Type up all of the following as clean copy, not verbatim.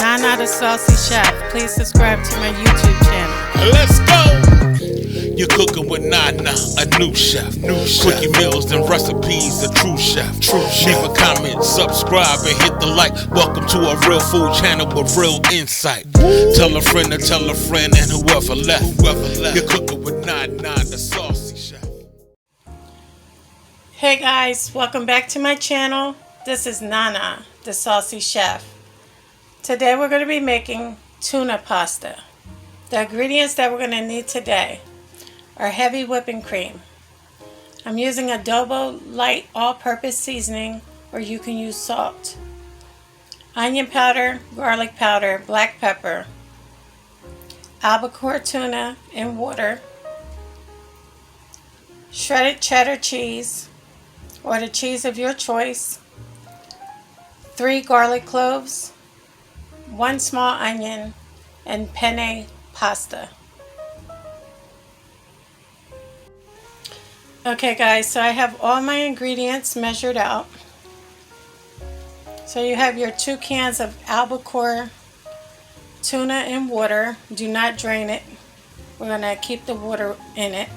Nana the Saucy Chef. Please subscribe to my YouTube channel. Let's go! You're cooking with Nana, a new chef. Quickie meals and recipes, a true chef. Leave a comment, subscribe, and hit the like. Welcome to a real food channel with real insight. Tell a friend to tell a friend, and whoever left. You're cooking with Nana the Saucy Chef. Hey guys, welcome back to my channel. This is Nana the Saucy Chef. Today we're going to be making tuna pasta. The ingredients that we're going to need today are heavy whipping cream. I'm using adobo light all-purpose seasoning, or you can use salt. Onion powder, garlic powder, black pepper, albacore tuna in water, shredded cheddar cheese, or the cheese of your choice, 3 garlic cloves, 1 small onion, and penne pasta. Okay guys, so I have all my ingredients measured out. So you have your 2 cans of albacore tuna in water. Do not drain it. We're going to keep the water in it.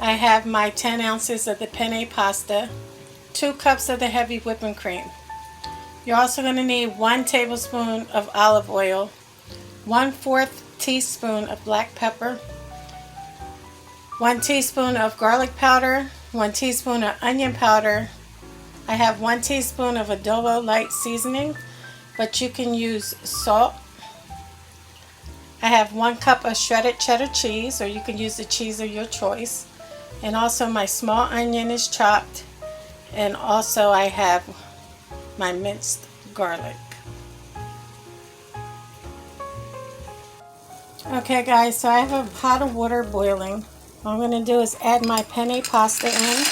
I have my 10 ounces of the penne pasta, 2 cups of the heavy whipping cream. You're also going to need 1 tablespoon of olive oil, 1/4 teaspoon of black pepper, 1 teaspoon of garlic powder, 1 teaspoon of onion powder. I have 1 teaspoon of adobo light seasoning, but you can use salt. I have 1 cup of shredded cheddar cheese, or you can use the cheese of your choice. And also my small onion is chopped, and also I have my minced garlic. Okay guys, so I have a pot of water boiling. What I'm going to do is add my penne pasta in,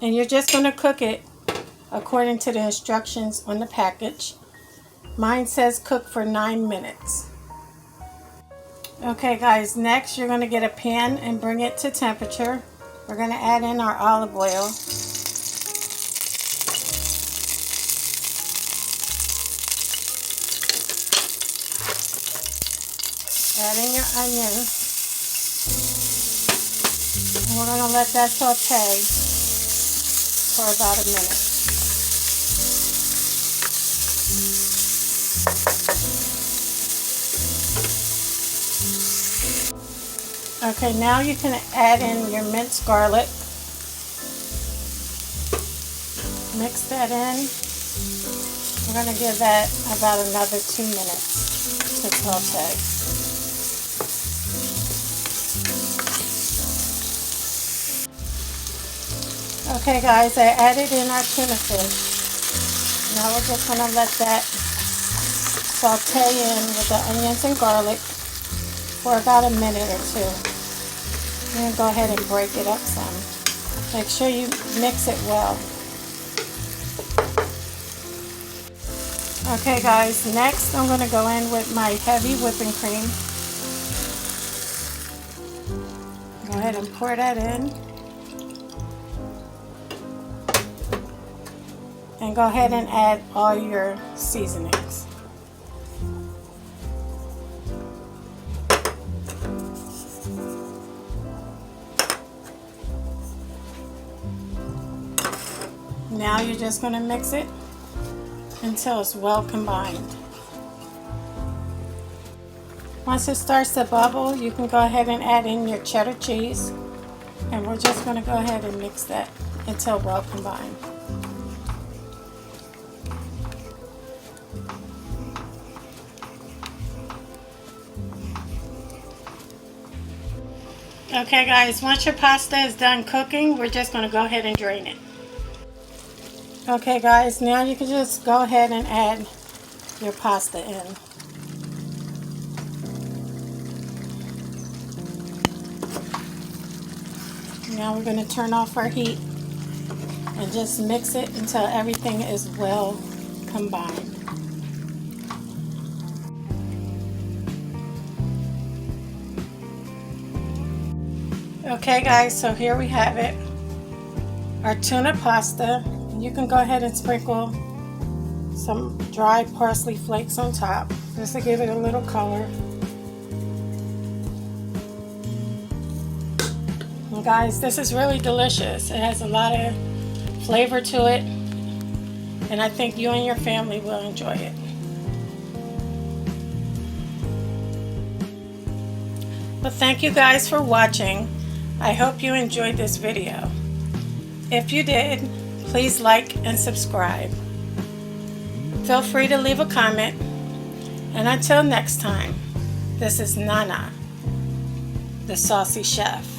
and you're just going to cook it according to the instructions on the package. Mine says cook for 9 minutes. Okay guys, next you're going to get a pan and bring it to temperature. We're going to add in our olive oil. Add in your onion. And we're going to let that saute for about a minute. Okay, now you can add in your minced garlic. Mix that in. We're going to give that about another 2 minutes to saute. Okay guys, I added in our tuna fish. Now we're just going to let that saute in with the onions and garlic for about a minute or 2. And go ahead and break it up some. Make sure you mix it well. Okay guys, next I'm going to go in with my heavy whipping cream. Go ahead and pour that in. And go ahead and add all your seasonings. Now you're just going to mix it until it's well combined. Once it starts to bubble, you can go ahead and add in your cheddar cheese. And we're just going to go ahead and mix that until well combined. Okay guys, once your pasta is done cooking, we're just going to go ahead and drain it. Okay guys, now you can just go ahead and add your pasta in. Now we're going to turn off our heat and just mix it until everything is well combined. Okay guys, so here we have it. Our tuna pasta. You can go ahead and sprinkle some dried parsley flakes on top, just to give it a little color. And guys, this is really delicious. It has a lot of flavor to it, and I think you and your family will enjoy it. Well, thank you guys for watching. I hope you enjoyed this video. If you did, please like and subscribe. Feel free to leave a comment. And until next time, this is Nana, the Saucy Chef.